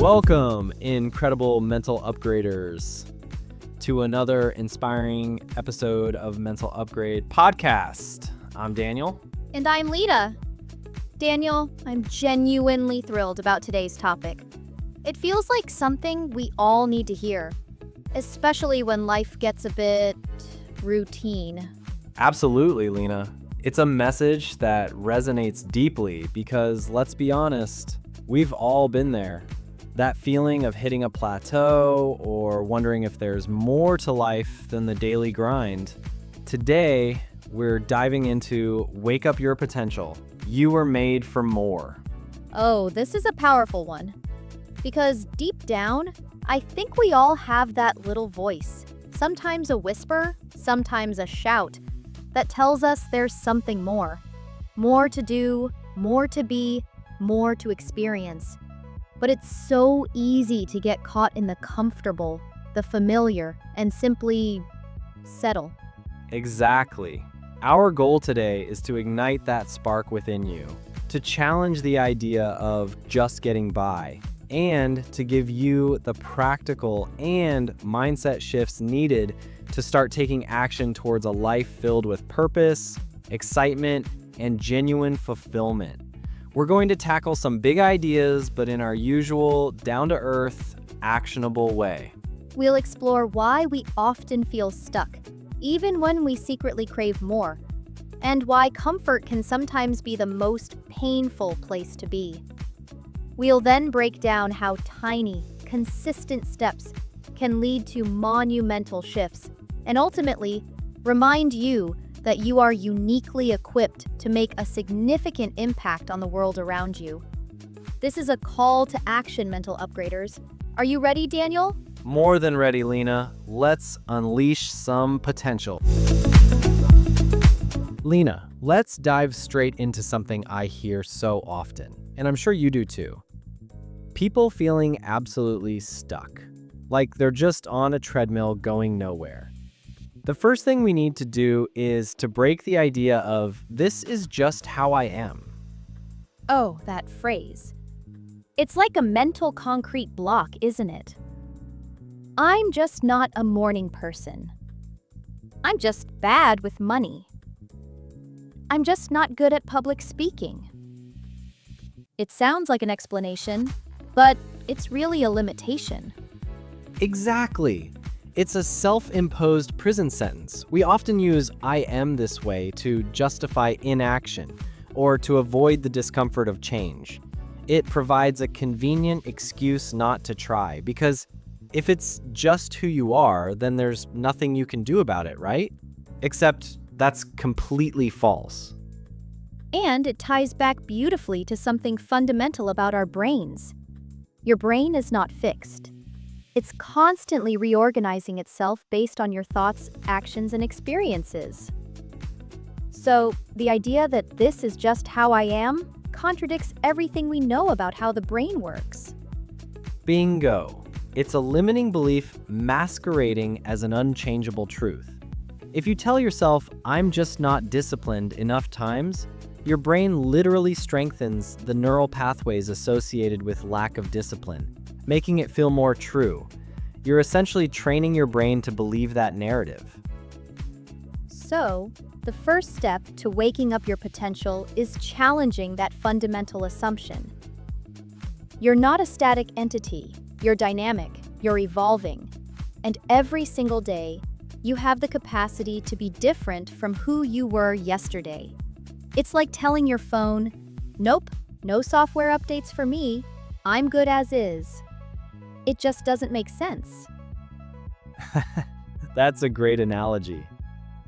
Welcome, incredible mental upgraders, to another inspiring episode of Mental Upgrade Podcast. I'm Daniel. And I'm Lina. Daniel, I'm genuinely thrilled about today's topic. It feels like something we all need to hear, especially when life gets a bit routine. Absolutely, Lina. It's a message that resonates deeply because, let's be honest, we've all been there. That feeling of hitting a plateau or wondering if there's more to life than the daily grind. Today, we're diving into Wake Up Your Potential. You were made for more. Oh, this is a powerful one. Because deep down, I think we all have that little voice, sometimes a whisper, sometimes a shout, that tells us there's something more. More to do, more to be, more to experience. But it's so easy to get caught in the comfortable, the familiar, and simply settle. Exactly. Our goal today is to ignite that spark within you, to challenge the idea of just getting by, and to give you the practical and mindset shifts needed to start taking action towards a life filled with purpose, excitement, and genuine fulfillment. We're going to tackle some big ideas, but in our usual, down-to-earth, actionable way. We'll explore why we often feel stuck, even when we secretly crave more, and why comfort can sometimes be the most painful place to be. We'll then break down how tiny, consistent steps can lead to monumental shifts, and ultimately, remind you that you are uniquely equipped to make a significant impact on the world around you. This is a call to action, mental upgraders. Are you ready, Daniel? More than ready, Lina. Let's unleash some potential. Lina, let's dive straight into something I hear so often, and I'm sure you do too. People feeling absolutely stuck, like they're just on a treadmill going nowhere. The first thing we need to do is to break the idea of this is just how I am. Oh, that phrase. It's like a mental concrete block, isn't it? I'm just not a morning person. I'm just bad with money. I'm just not good at public speaking. It sounds like an explanation, but it's really a limitation. Exactly. It's a self-imposed prison sentence. We often use I am this way to justify inaction or to avoid the discomfort of change. It provides a convenient excuse not to try because if it's just who you are, then there's nothing you can do about it, right? Except that's completely false. And it ties back beautifully to something fundamental about our brains. Your brain is not fixed. It's constantly reorganizing itself based on your thoughts, actions, and experiences. So, the idea that this is just how I am contradicts everything we know about how the brain works. Bingo. It's a limiting belief masquerading as an unchangeable truth. If you tell yourself, I'm just not disciplined enough times, your brain literally strengthens the neural pathways associated with lack of discipline, making it feel more true. You're essentially training your brain to believe that narrative. So, the first step to waking up your potential is challenging that fundamental assumption. You're not a static entity, you're dynamic, you're evolving, and every single day, you have the capacity to be different from who you were yesterday. It's like telling your phone, nope, no software updates for me, I'm good as is. It just doesn't make sense. That's a great analogy.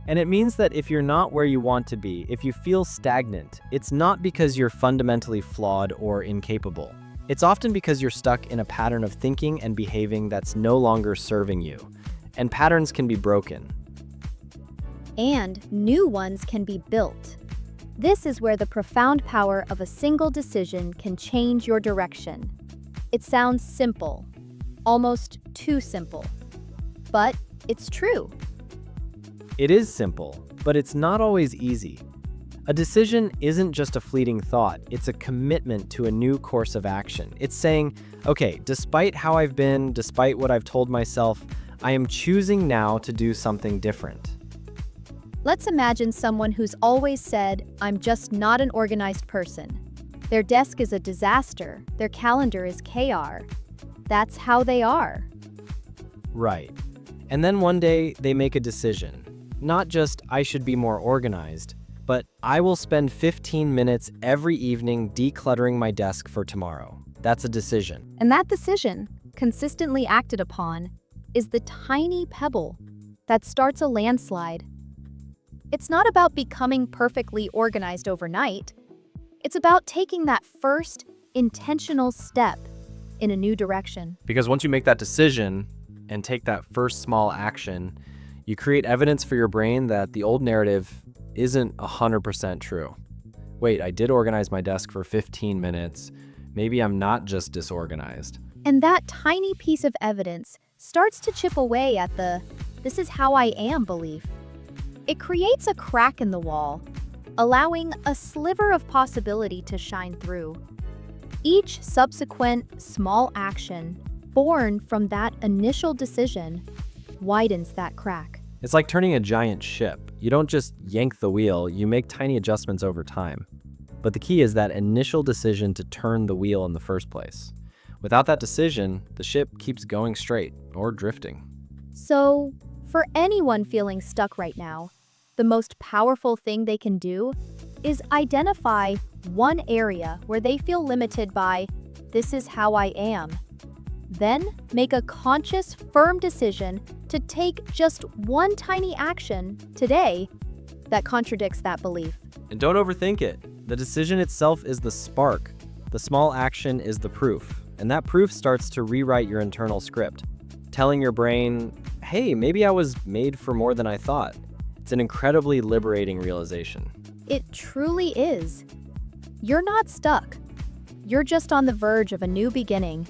And it means that if you're not where you want to be, if you feel stagnant, it's not because you're fundamentally flawed or incapable. It's often because you're stuck in a pattern of thinking and behaving that's no longer serving you. And patterns can be broken. And new ones can be built. This is where the profound power of a single decision can change your direction. It sounds simple, almost too simple. But it's true. It is simple, but it's not always easy. A decision isn't just a fleeting thought, it's a commitment to a new course of action. It's saying, okay, despite how I've been, despite what I've told myself, I am choosing now to do something different. Let's imagine someone who's always said, "I'm just not an organized person." Their desk is a disaster, their calendar is chaos. That's how they are. Right. And then one day they make a decision. Not just, I should be more organized, but I will spend 15 minutes every evening decluttering my desk for tomorrow. That's a decision. And that decision, consistently acted upon, is the tiny pebble that starts a landslide. It's not about becoming perfectly organized overnight. It's about taking that first intentional step in a new direction. Because once you make that decision and take that first small action, you create evidence for your brain that the old narrative isn't 100% true. Wait, I did organize my desk for 15 minutes. Maybe I'm not just disorganized. And that tiny piece of evidence starts to chip away at the "this is how I am" belief. It creates a crack in the wall, allowing a sliver of possibility to shine through. Each subsequent small action born from that initial decision widens that crack. It's like turning a giant ship. You don't just yank the wheel, you make tiny adjustments over time. But the key is that initial decision to turn the wheel in the first place. Without that decision, the ship keeps going straight or drifting. So, for anyone feeling stuck right now, the most powerful thing they can do is identify one area where they feel limited by "this is how I am." Then make a conscious, firm decision to take just one tiny action today that contradicts that belief. And don't overthink it. The decision itself is the spark. The small action is the proof. And that proof starts to rewrite your internal script, telling your brain, hey, maybe I was made for more than I thought. It's an incredibly liberating realization. It truly is. You're not stuck. You're just on the verge of a new beginning,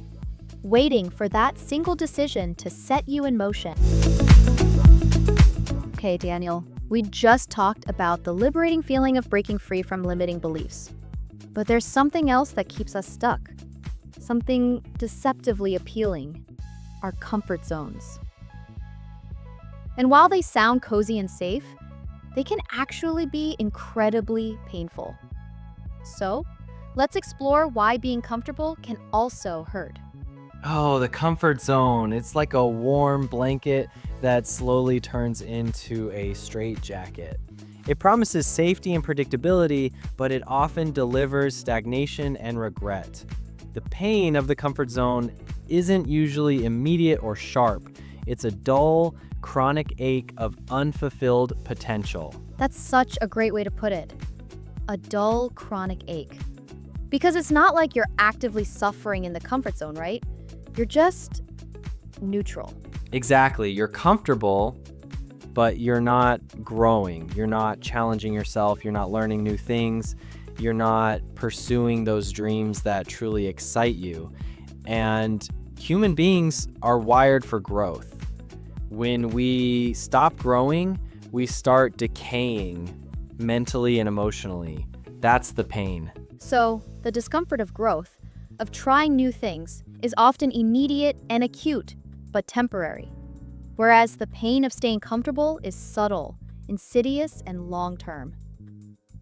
waiting for that single decision to set you in motion. Okay, Daniel, we just talked about the liberating feeling of breaking free from limiting beliefs. But there's something else that keeps us stuck. Something deceptively appealing. Our comfort zones. And while they sound cozy and safe, they can actually be incredibly painful. So, let's explore why being comfortable can also hurt. Oh, the comfort zone. It's like a warm blanket that slowly turns into a straitjacket. It promises safety and predictability, but it often delivers stagnation and regret. The pain of the comfort zone isn't usually immediate or sharp. It's a dull, chronic ache of unfulfilled potential. That's such a great way to put it. A dull, chronic ache. Because it's not like you're actively suffering in the comfort zone, right? You're just neutral. Exactly. You're comfortable, but you're not growing. You're not challenging yourself. You're not learning new things. You're not pursuing those dreams that truly excite you. And human beings are wired for growth. When we stop growing, we start decaying mentally and emotionally. That's the pain. So, the discomfort of growth, of trying new things, is often immediate and acute, but temporary. Whereas the pain of staying comfortable is subtle, insidious, and long-term.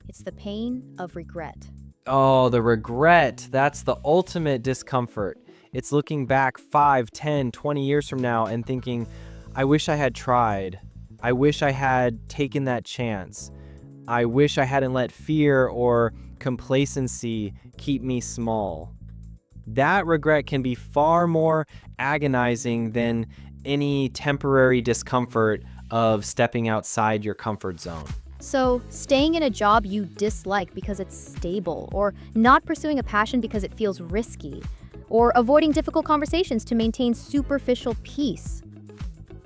It's the pain of regret. Oh, the regret. That's the ultimate discomfort. It's looking back 5, 10, 20 years from now and thinking, I wish I had tried. I wish I had taken that chance. I wish I hadn't let fear or complacency keep me small. That regret can be far more agonizing than any temporary discomfort of stepping outside your comfort zone. So, staying in a job you dislike because it's stable, or not pursuing a passion because it feels risky, or avoiding difficult conversations to maintain superficial peace.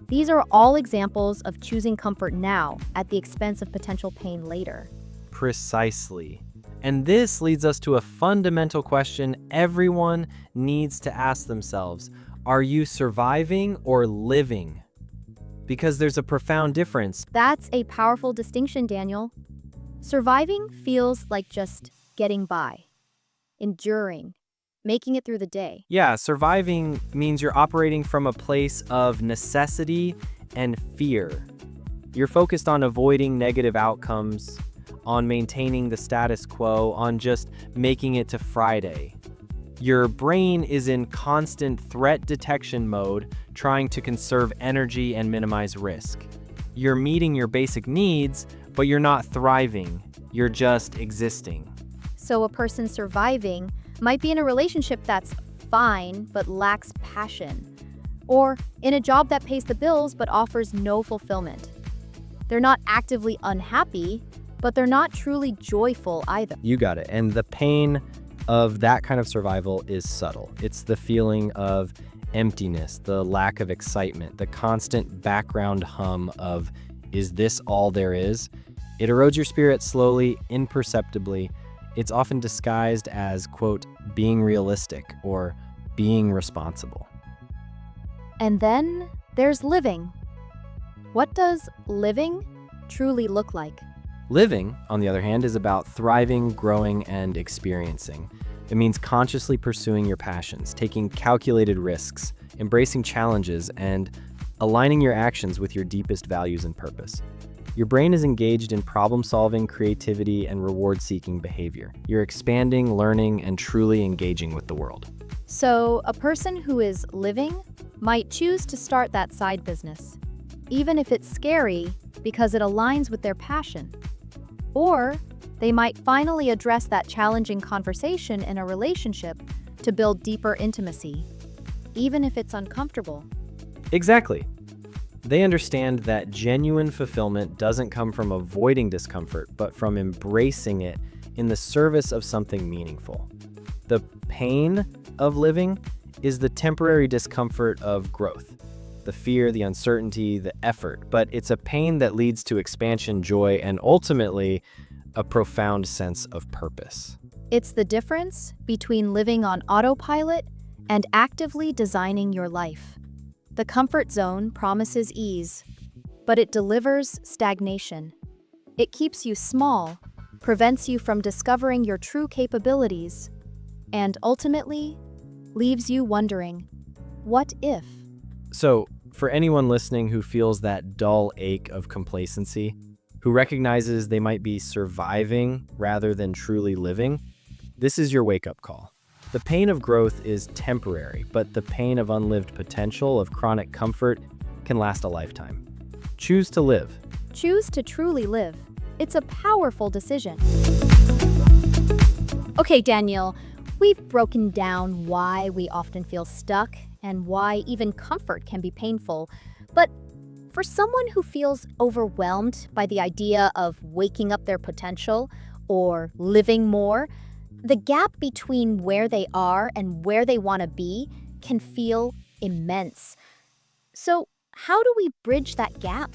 These are all examples of choosing comfort now at the expense of potential pain later. Precisely. And this leads us to a fundamental question everyone needs to ask themselves. Are you surviving or living? Because there's a profound difference. That's a powerful distinction, Daniel. Surviving feels like just getting by, enduring, making it through the day. Yeah, surviving means you're operating from a place of necessity and fear. You're focused on avoiding negative outcomes, on maintaining the status quo, on just making it to Friday. Your brain is in constant threat detection mode, trying to conserve energy and minimize risk. You're meeting your basic needs, but you're not thriving. You're just existing. So a person surviving might be in a relationship that's fine but lacks passion, or in a job that pays the bills but offers no fulfillment. They're not actively unhappy, but they're not truly joyful either. You got it. And the pain of that kind of survival is subtle. It's the feeling of emptiness, the lack of excitement, the constant background hum of, is this all there is? It erodes your spirit slowly, imperceptibly. It's often disguised as, quote, being realistic or being responsible. And then there's living. What does living truly look like? Living, on the other hand, is about thriving, growing, and experiencing. It means consciously pursuing your passions, taking calculated risks, embracing challenges, and aligning your actions with your deepest values and purpose. Your brain is engaged in problem-solving, creativity, and reward-seeking behavior. You're expanding, learning, and truly engaging with the world. So, a person who is living might choose to start that side business, even if it's scary because it aligns with their passion. Or they might finally address that challenging conversation in a relationship to build deeper intimacy, even if it's uncomfortable. Exactly. They understand that genuine fulfillment doesn't come from avoiding discomfort, but from embracing it in the service of something meaningful. The pain of living is the temporary discomfort of growth, the fear, the uncertainty, the effort, but it's a pain that leads to expansion, joy, and ultimately a profound sense of purpose. It's the difference between living on autopilot and actively designing your life. The comfort zone promises ease, but it delivers stagnation. It keeps you small, prevents you from discovering your true capabilities, and ultimately leaves you wondering, what if? So, for anyone listening who feels that dull ache of complacency, who recognizes they might be surviving rather than truly living, this is your wake-up call. The pain of growth is temporary, but the pain of unlived potential, of chronic comfort, can last a lifetime. Choose to live. Choose to truly live. It's a powerful decision. Okay, Daniel, we've broken down why we often feel stuck and why even comfort can be painful. But for someone who feels overwhelmed by the idea of waking up their potential or living more, the gap between where they are and where they want to be can feel immense. So, how do we bridge that gap?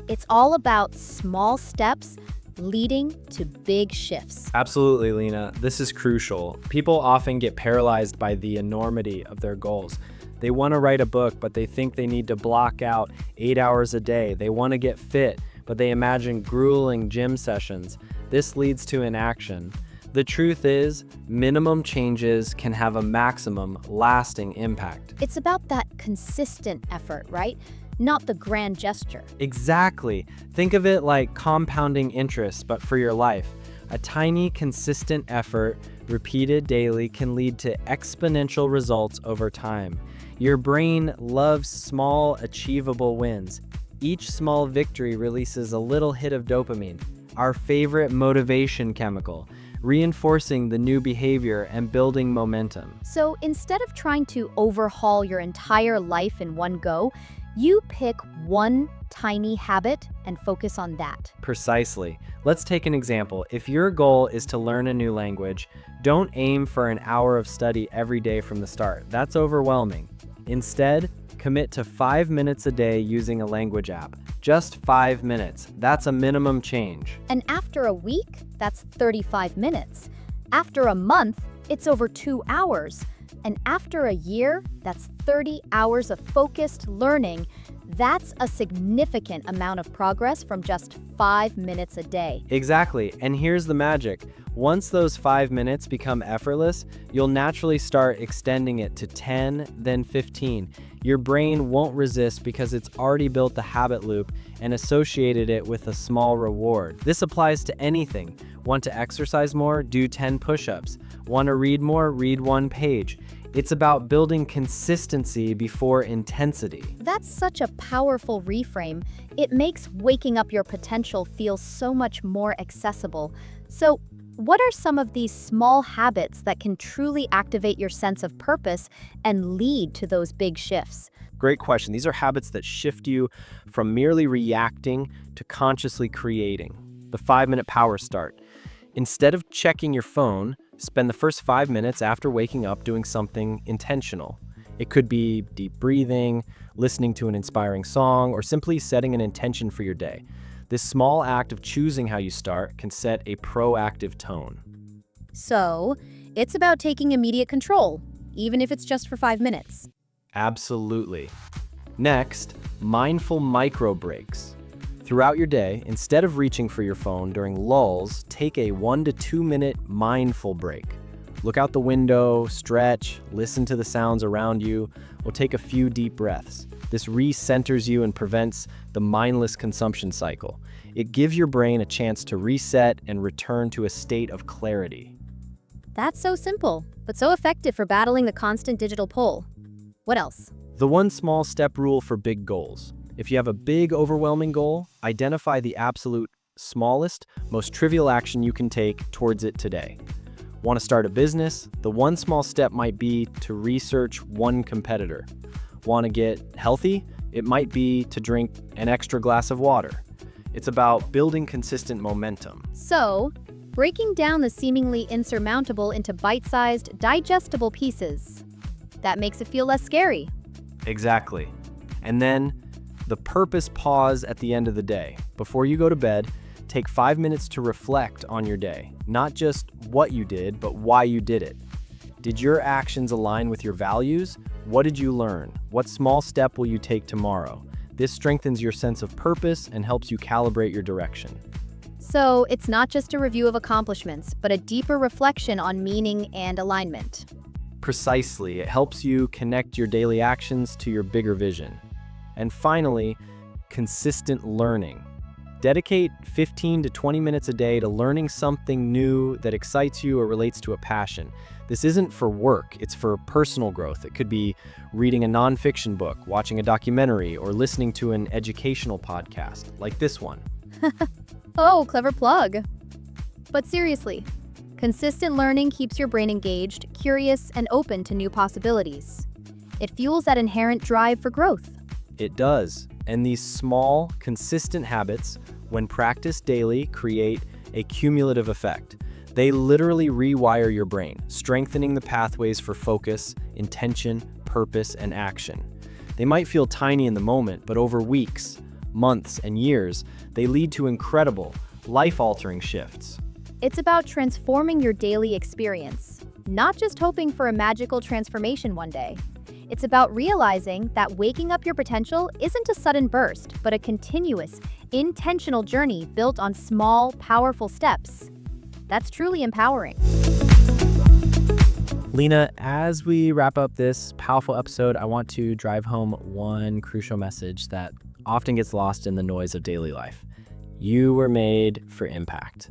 It's all about small steps leading to big shifts. Absolutely, Lina. This is crucial. People often get paralyzed by the enormity of their goals. They want to write a book, but they think they need to block out 8 hours a day. They want to get fit, but they imagine grueling gym sessions. This leads to inaction. The truth is, minimum changes can have a maximum lasting impact. It's about that consistent effort, right? Not the grand gesture. Exactly. Think of it like compounding interest, but for your life. A tiny, consistent effort, repeated daily, can lead to exponential results over time. Your brain loves small, achievable wins. Each small victory releases a little hit of dopamine, our favorite motivation chemical, reinforcing the new behavior and building momentum. So instead of trying to overhaul your entire life in one go, you pick one tiny habit and focus on that. Precisely. Let's take an example. If your goal is to learn a new language, don't aim for an hour of study every day from the start. That's overwhelming. Instead, commit to 5 minutes a day using a language app. Just 5 minutes. That's a minimum change. And after a week, that's 35 minutes. After a month, it's over 2 hours. And after a year, that's 30 hours of focused learning. That's a significant amount of progress from just 5 minutes a day. Exactly, and here's the magic. Once those 5 minutes become effortless, you'll naturally start extending it to 10, then 15. Your brain won't resist because it's already built the habit loop and associated it with a small reward. This applies to anything. Want to exercise more? Do 10 push-ups. Want to read more? Read 1 page. It's about building consistency before intensity. That's such a powerful reframe. It makes waking up your potential feel so much more accessible. So, what are some of these small habits that can truly activate your sense of purpose and lead to those big shifts? Great question. These are habits that shift you from merely reacting to consciously creating. The 5-minute power start. Instead of checking your phone, spend the first 5 minutes after waking up doing something intentional. It could be deep breathing, listening to an inspiring song, or simply setting an intention for your day. This small act of choosing how you start can set a proactive tone. So, it's about taking immediate control, even if it's just for 5 minutes. Absolutely. Next, mindful micro breaks. Throughout your day, instead of reaching for your phone during lulls, take a 1 to 2 minute mindful break. Look out the window, stretch, listen to the sounds around you, or take a few deep breaths. This recenters you and prevents the mindless consumption cycle. It gives your brain a chance to reset and return to a state of clarity. That's so simple, but so effective for battling the constant digital pull. What else? The 1 small step rule for big goals. If you have a big, overwhelming goal, identify the absolute smallest, most trivial action you can take towards it today. Want to start a business? The 1 small step might be to research 1 competitor. Want to get healthy? It might be to drink an extra glass of water. It's about building consistent momentum. So, breaking down the seemingly insurmountable into bite-sized, digestible pieces. That makes it feel less scary. Exactly. And then, the purpose pause at the end of the day. Before you go to bed, take 5 minutes to reflect on your day. Not just what you did, but why you did it. Did your actions align with your values? What did you learn? What small step will you take tomorrow? This strengthens your sense of purpose and helps you calibrate your direction. So, it's not just a review of accomplishments, but a deeper reflection on meaning and alignment. Precisely, it helps you connect your daily actions to your bigger vision. And finally, consistent learning. Dedicate 15 to 20 minutes a day to learning something new that excites you or relates to a passion. This isn't for work, it's for personal growth. It could be reading a nonfiction book, watching a documentary, or listening to an educational podcast, like this one. Oh, clever plug. But seriously, consistent learning keeps your brain engaged, curious, and open to new possibilities. It fuels that inherent drive for growth. It does. And these small, consistent habits, when practiced daily, create a cumulative effect. They literally rewire your brain, strengthening the pathways for focus, intention, purpose, and action. They might feel tiny in the moment, but over weeks, months, and years, they lead to incredible, life-altering shifts. It's about transforming your daily experience, not just hoping for a magical transformation one day. It's about realizing that waking up your potential isn't a sudden burst, but a continuous, intentional journey built on small, powerful steps. That's truly empowering. Lina, as we wrap up this powerful episode, I want to drive home one crucial message that often gets lost in the noise of daily life. You were made for impact.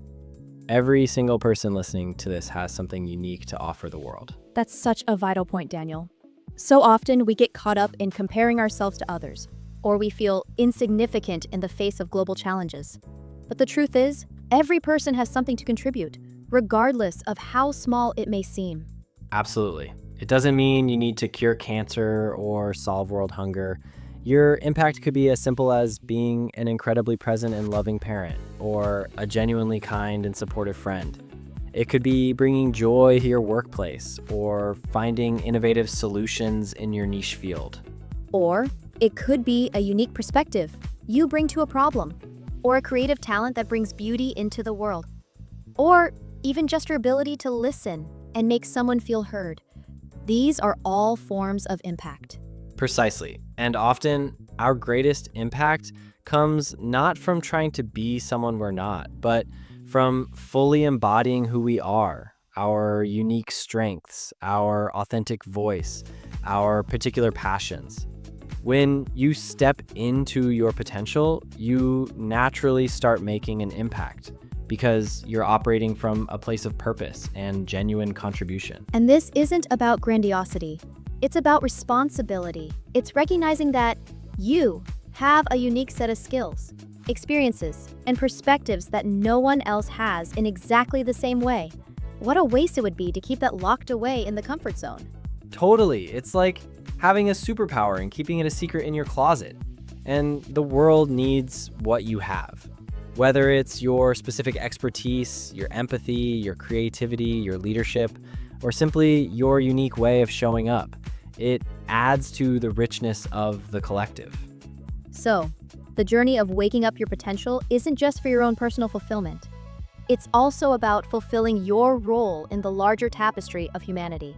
Every single person listening to this has something unique to offer the world. That's such a vital point, Daniel. So often we get caught up in comparing ourselves to others, or we feel insignificant in the face of global challenges. But the truth is, every person has something to contribute, regardless of how small it may seem. Absolutely. It doesn't mean you need to cure cancer or solve world hunger. Your impact could be as simple as being an incredibly present and loving parent, or a genuinely kind and supportive friend. It could be bringing joy to your workplace, or finding innovative solutions in your niche field. Or it could be a unique perspective you bring to a problem, or a creative talent that brings beauty into the world. Or even just your ability to listen and make someone feel heard. These are all forms of impact. Precisely. And often, Our greatest impact comes not from trying to be someone we're not, but from fully embodying who we are, our unique strengths, our authentic voice, our particular passions. When you step into your potential, you naturally start making an impact because you're operating from a place of purpose and genuine contribution. And this isn't about grandiosity. It's about responsibility. It's recognizing that you have a unique set of skills, experiences, and perspectives that no one else has in exactly the same way. What a waste it would be to keep that locked away in the comfort zone. Totally. It's like having a superpower and keeping it a secret in your closet. And the world needs what you have. Whether it's your specific expertise, your empathy, your creativity, your leadership, or simply your unique way of showing up, it adds to the richness of the collective. So, the journey of waking up your potential isn't just for your own personal fulfillment. It's also about fulfilling your role in the larger tapestry of humanity.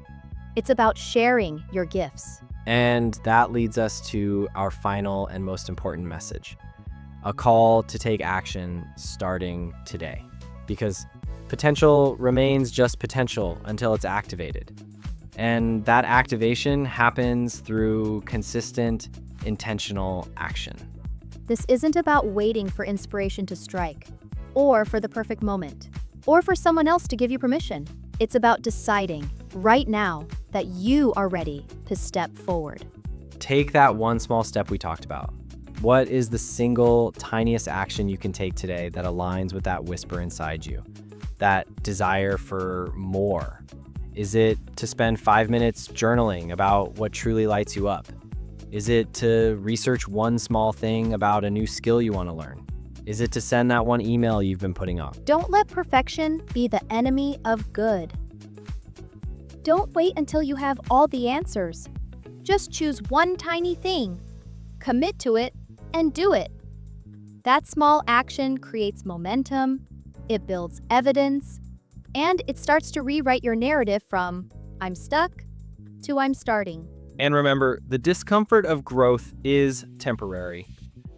It's about sharing your gifts. And that leads us to our final and most important message. A call to take action starting today. Because potential remains just potential until it's activated. And that activation happens through consistent, intentional action. This isn't about waiting for inspiration to strike, or for the perfect moment, or for someone else to give you permission. It's about deciding right now that you are ready to step forward. Take that one small step we talked about. What is the single tiniest action you can take today that aligns with that whisper inside you, that desire for more? Is it to spend 5 minutes journaling about what truly lights you up? Is it to research one small thing about a new skill you want to learn? Is it to send that one email you've been putting off? Don't let perfection be the enemy of good. Don't wait until you have all the answers. Just choose one tiny thing, commit to it, and do it. That small action creates momentum, it builds evidence, and it starts to rewrite your narrative from "I'm stuck" to "I'm starting." And remember, the discomfort of growth is temporary.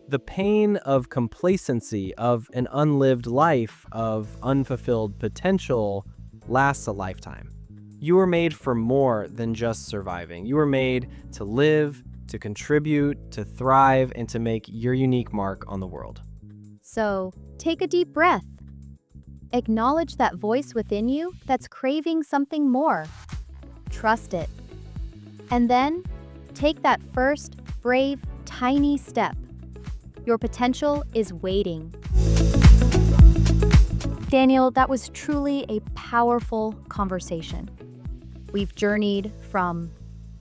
The pain of complacency, of an unlived life, of unfulfilled potential lasts a lifetime. You were made for more than just surviving. You were made to live, to contribute, to thrive, and to make your unique mark on the world. So, take a deep breath. Acknowledge that voice within you that's craving something more. Trust it. And then, take that first, brave, tiny step. Your potential is waiting. Daniel, that was truly a powerful conversation. We've journeyed from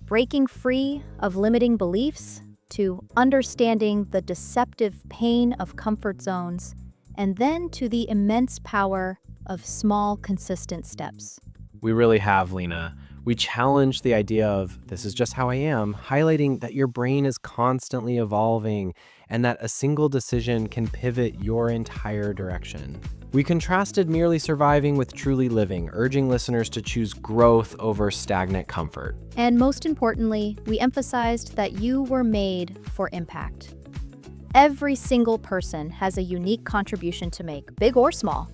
breaking free of limiting beliefs to understanding the deceptive pain of comfort zones, and then to the immense power of small, consistent steps. We really have, Lina. We challenge the idea of "this is just how I am," highlighting that your brain is constantly evolving and that a single decision can pivot your entire direction. We contrasted merely surviving with truly living, urging listeners to choose growth over stagnant comfort. And most importantly, we emphasized that you were made for impact. Every single person has a unique contribution to make, big or small.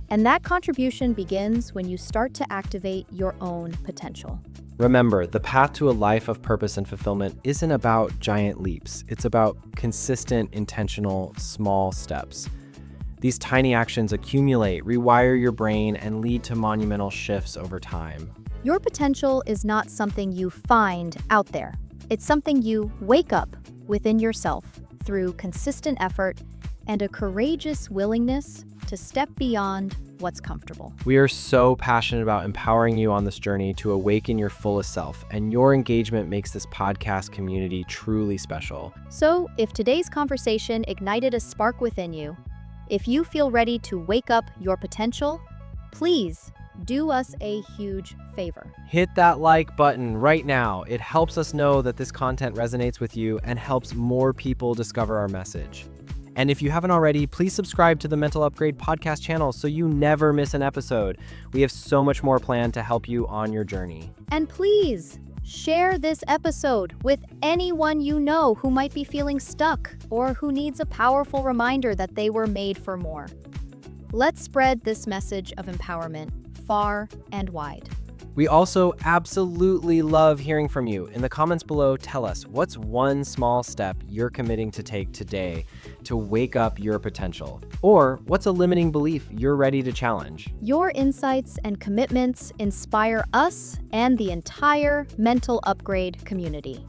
And that contribution begins when you start to activate your own potential. Remember, the path to a life of purpose and fulfillment isn't about giant leaps. It's about consistent, intentional, small steps. These tiny actions accumulate, rewire your brain, and lead to monumental shifts over time. Your potential is not something you find out there. It's something you wake up within yourself through consistent effort and a courageous willingness to step beyond what's comfortable. We are so passionate about empowering you on this journey to awaken your fullest self, and your engagement makes this podcast community truly special. So, if today's conversation ignited a spark within you, if you feel ready to wake up your potential, please do us a huge favor. Hit that like button right now. It helps us know that this content resonates with you and helps more people discover our message. And if you haven't already, please subscribe to the Mental Upgrade podcast channel so you never miss an episode. We have so much more planned to help you on your journey. And please Share this episode with anyone you know who might be feeling stuck or who needs a powerful reminder that they were made for more. Let's spread this message of empowerment far and wide. We also absolutely love hearing from you. In the comments below, tell us what's one small step you're committing to take today to wake up your potential? Or what's a limiting belief you're ready to challenge? Your insights and commitments inspire us and the entire Mental Upgrade community.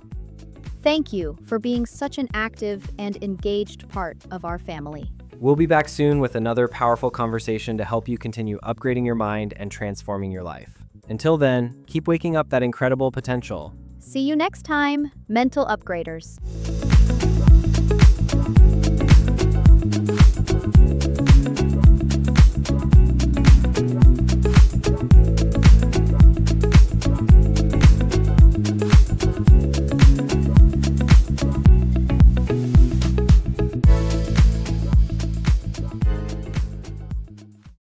Thank you for being such an active and engaged part of our family. We'll be back soon with another powerful conversation to help you continue upgrading your mind and transforming your life. Until then, keep waking up that incredible potential. See you next time, Mental Upgraders.